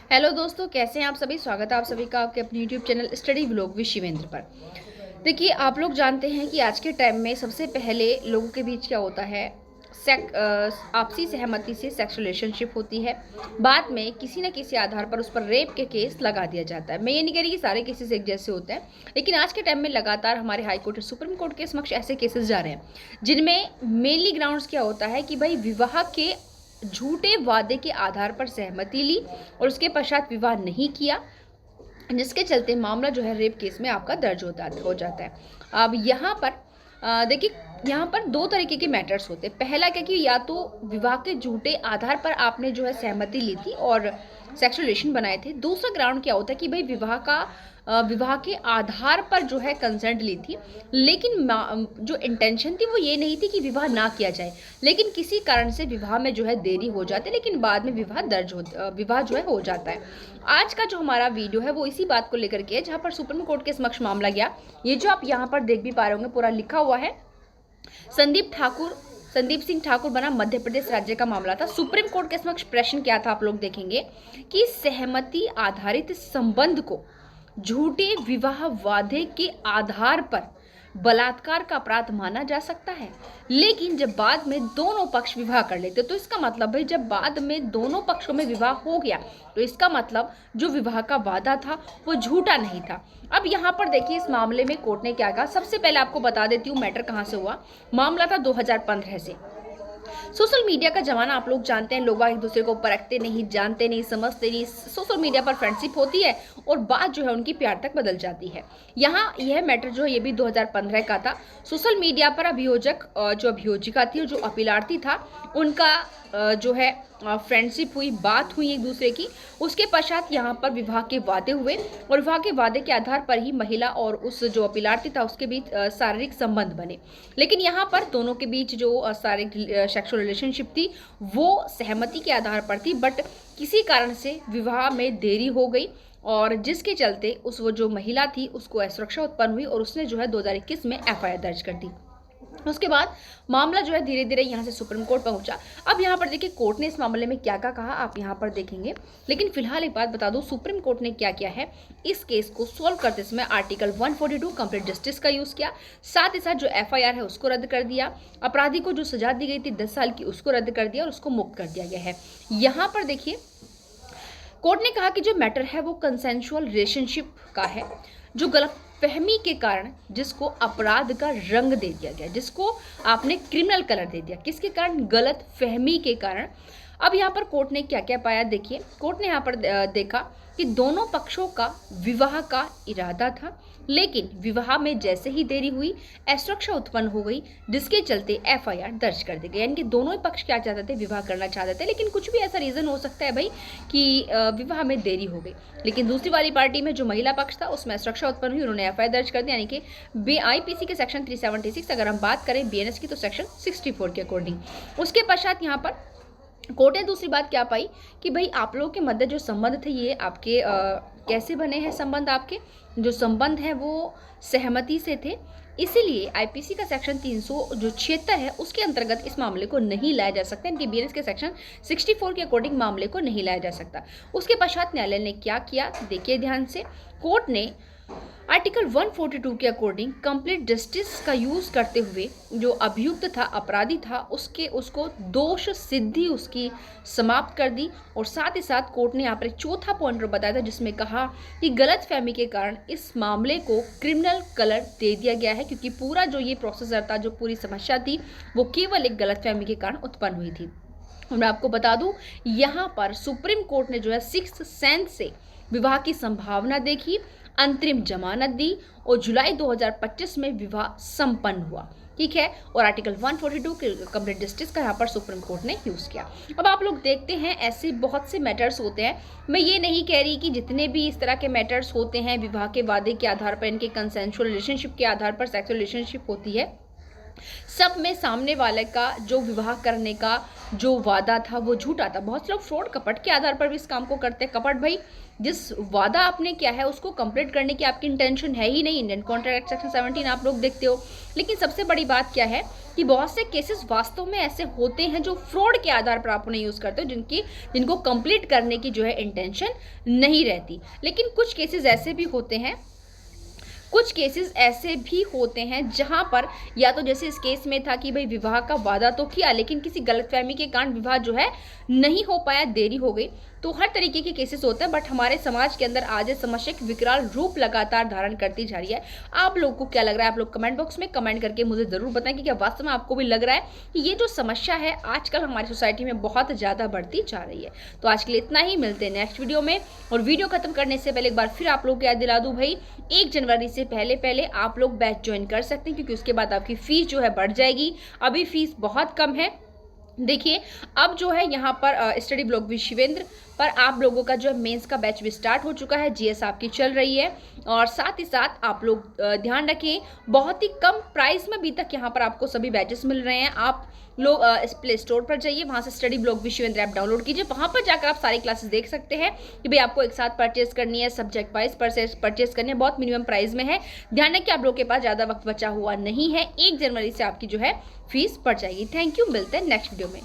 Hello दोस्तों, कैसे हैं आप सभी। स्वागत है आप सभी का आपके अपने YouTube channel study vlog with Shivendra पर। देखिए, आप लोग जानते हैं कि आज के टाइम में सबसे पहले लोगों के बीच क्या होता है, आपसी सहमति से सेक्स रिलेशनशिप होती है। बाद में किसी न किसी आधार पर उस पर रेप के केस लगा दिया जाता है। मैं ये नहीं कह रही कि सारे केसेस एक जैसे होते हैं, लेकिन आज के टाइम में लगातार हमारे हाई कोर्ट और सुप्रीम कोर्ट के समक्ष ऐसे केसेस जा रहे हैं जिनमें मेनली ग्राउंड्स क्या होता है कि भाई विवाह के झूठे वादे के आधार पर सहमति ली और उसके पश्चात विवाह नहीं किया, जिसके चलते मामला जो है रेप केस में आपका दर्ज हो जाता है। अब यहाँ पर देखिए, यहाँ पर दो तरीके के मैटर्स होते हैं। पहला क्या कि या तो विवाह के झूठे आधार पर आपने जो है सहमति ली थी और सेक्स रिलेशन बनाए थे। दूसरा ग्राउंड क्या होता है कि भाई विवाह के आधार पर जो है कंसेंट ली थी, लेकिन जो इंटेंशन थी वो ये नहीं थी कि विवाह ना किया जाए, लेकिन किसी कारण से विवाह में जो है देरी हो जाती है, लेकिन बाद में विवाह जो है हो जाता है। आज का जो हमारा वीडियो है वो इसी बात को लेकर के है, जहाँ पर सुप्रीम कोर्ट के समक्ष मामला गया। ये जो आप यहाँ पर देख भी पा रहे होंगे, पूरा लिखा हुआ है। संदीप सिंह ठाकुर बना मध्य प्रदेश राज्य का मामला था। सुप्रीम कोर्ट के समक्ष प्रश्न क्या था, आप लोग देखेंगे कि सहमति आधारित संबंध को झूठे विवाह वादे के आधार पर बलात्कार का अपराध माना जा सकता है, लेकिन जब बाद में दोनों पक्ष विवाह कर लेते तो इसका मतलब है जब बाद में दोनों पक्षों में विवाह हो गया तो इसका मतलब जो विवाह का वादा था वो झूठा नहीं था। अब यहाँ पर देखिए, इस मामले में कोर्ट ने क्या कहा। सबसे पहले आपको बता देती हूँ मैटर कहाँ से हुआ। मामला था 2015 से। सोशल मीडिया का जमाना आप लोग जानते हैं, लोग एक दूसरे को परखते नहीं, जानते नहीं, समझते नहीं। सोशल मीडिया पर फ्रेंडशिप होती है और बात जो है उनकी प्यार तक बदल जाती है। यहाँ यह मैटर जो है ये भी 2015 का था। सोशल मीडिया पर जो अभियोजिका थी और जो अपीलार्थी था उनका जो है फ्रेंडशिप हुई, बात हुई एक दूसरे की। उसके पश्चात यहाँ पर विवाह के वादे हुए और विवाह के वादे के आधार पर ही महिला और उस जो अपीलार्थी था उसके बीच शारीरिक संबंध बने। लेकिन यहाँ पर दोनों के बीच जो शारीरिक सेक्सुअल रिलेशनशिप थी वो सहमति के आधार पर थी, बट किसी कारण से विवाह में देरी हो गई और जिसके चलते वो जो महिला थी उसको असुरक्षा उत्पन्न हुई और उसने जो है 2021 में एफआईआर दर्ज कर दी। उसके बाद मामला जो है धीरे धीरे यहाँ से सुप्रीम कोर्ट पहुंचा। अब यहाँ पर देखिए कोर्ट ने इस मामले में क्या क्या कहा आप यहाँ पर देखेंगे, लेकिन फिलहाल एक बात बता दूं, सुप्रीम कोर्ट ने क्या किया है, इस केस को सॉल्व करते समय आर्टिकल 142 कंप्लीट जस्टिस का यूज किया। साथ ही साथ जो एफआईआर है उसको रद्द कर दिया। अपराधी को जो सजा दी गई थी 10 साल की उसको रद्द कर दिया और उसको मुक्त कर दिया गया है। यहाँ पर देखिए कोर्ट ने कहा कि जो मैटर है वो कंसेंशुअल रिलेशनशिप का है, जो गलत फहमी के कारण जिसको अपराध का रंग दे दिया गया, जिसको आपने क्रिमिनल कलर दे दिया, किसके कारण, गलत फहमी के कारण। अब यहाँ पर कोर्ट ने क्या क्या पाया, देखिए कोर्ट ने यहाँ पर देखा कि दोनों पक्षों का विवाह का इरादा था, लेकिन विवाह में जैसे ही देरी हुई असुरक्षा उत्पन्न हो गई, जिसके चलते एफआईआर दर्ज कर दी गई। यानी कि दोनों ही पक्ष क्या चाहते थे, विवाह करना चाहते थे, लेकिन कुछ भी ऐसा रीज़न हो सकता है भाई कि विवाह में देरी हो गई। लेकिन दूसरी वाली पार्टी में जो महिला पक्ष था उसमें असुरक्षा उत्पन्न हुई, उन्होंने एफआईआर दर्ज कर दी। यानी कि आईपीसी के सेक्शन 376, अगर हम बात करें बीएनएस की तो सेक्शन 64 के अकॉर्डिंग। उसके पश्चात यहाँ पर कोर्ट ने दूसरी बात क्या पाई कि भाई आप लोगों के मध्य जो संबंध थे ये आपके कैसे बने हैं संबंध, आपके जो संबंध हैं वो सहमति से थे। इसीलिए आईपीसी का सेक्शन 376 है उसके अंतर्गत इस मामले को नहीं लाया जा सकता, इनके बीएनएस के सेक्शन 64 के अकॉर्डिंग मामले को नहीं लाया जा सकता। उसके पश्चात न्यायालय ने क्या किया, देखिए ध्यान से। कोर्ट ने आर्टिकल 142 के अकॉर्डिंग कंप्लीट जस्टिस का यूज करते हुए जो अभियुक्त था, अपराधी था, उसको दोष सिद्धि उसकी समाप्त कर दी। और साथ ही साथ कोर्ट ने यहाँ पर एक चौथा पॉइंट बताया था जिसमें कहा कि गलतफहमी के कारण इस मामले को क्रिमिनल कलर दे दिया गया है, क्योंकि पूरा जो ये प्रोसेसर था, जो पूरी समस्या थी वो केवल एक गलतफहमी के कारण उत्पन्न हुई थी। और मैं आपको बता दूं यहाँ पर सुप्रीम कोर्ट ने जो है 6 सेंस से विवाह की संभावना देखी, अंतरिम जमानत दी और जुलाई 2025 में विवाह संपन्न हुआ, ठीक है। और आर्टिकल 142 के कंप्लीट जस्टिस का यहाँ पर सुप्रीम कोर्ट ने यूज किया। अब आप लोग देखते हैं ऐसे बहुत से मैटर्स होते हैं। मैं ये नहीं कह रही कि जितने भी इस तरह के मैटर्स होते हैं विवाह के वादे के आधार पर, इनके कंसेंशुअल रिलेशनशिप के आधार पर सेक्सुअल रिलेशनशिप होती है, सब में सामने वाले का जो विवाह करने का जो वादा था वो झूठा था। बहुत से लोग फ्रॉड कपट के आधार पर भी इस काम को करते हैं। कपट भाई, जिस वादा आपने किया है उसको कंप्लीट करने की आपकी इंटेंशन है ही नहीं। इंडियन कॉन्ट्रैक्ट सेक्शन 17 आप लोग देखते हो। लेकिन सबसे बड़ी बात क्या है कि बहुत से केसेस वास्तव में ऐसे होते हैं जो फ्रॉड के आधार पर आप उन्हें यूज़ करते हो, जिनको कंप्लीट करने की जो है इंटेंशन नहीं रहती। लेकिन कुछ केसेस ऐसे भी होते हैं, कुछ केसेस ऐसे भी होते हैं जहां पर या तो जैसे इस केस में था कि भाई विवाह का वादा तो किया लेकिन किसी गलतफहमी के कारण विवाह जो है नहीं हो पाया, देरी हो गई। तो हर तरीके के केसेस होते हैं। बट हमारे समाज के अंदर आज ये समस्या एक विकराल रूप लगातार धारण करती जा रही है। आप लोगों को क्या लग रहा है? आप लोग कमेंट बॉक्स में कमेंट करके मुझे जरूर बताएं कि क्या वास्तव में आपको भी लग रहा है कि ये जो समस्या है आजकल हमारी सोसाइटी में बहुत ज़्यादा बढ़ती जा रही है। तो आज के लिए इतना ही, मिलते हैं नेक्स्ट वीडियो में। और वीडियो खत्म करने से पहले एक बार फिर आप लोग को याद दिला दूं भाई, 1 जनवरी से पहले पहले आप लोग बैच ज्वाइन कर सकते हैं, क्योंकि उसके बाद आपकी फीस जो है बढ़ जाएगी। अभी फीस बहुत कम है। देखिए अब जो है यहाँ पर स्टडी ब्लॉक विद शिवेंद्र पर आप लोगों का जो है मेंस का बैच भी स्टार्ट हो चुका है। जीएस आपकी चल रही है। और साथ ही साथ आप लोग ध्यान रखें, बहुत ही कम प्राइस में अभी तक यहाँ पर आपको सभी बैचेस मिल रहे हैं। आप लोग इस प्ले स्टोर पर जाइए, वहाँ से study block with Shivendra app download कीजिए। वहाँ पर जाकर आप सारी क्लासेस देख सकते हैं कि भाई आपको एक साथ परचेस करनी है, सब्जेक्ट वाइज परचेस करनी है, बहुत मिनिमम प्राइस में है। ध्यान रखें आप लोग के पास ज़्यादा वक्त बचा हुआ नहीं है। 1 जनवरी से आपकी जो है फीस बढ़ जाएगी। थैंक यू, मिलते हैं नेक्स्ट वीडियो में।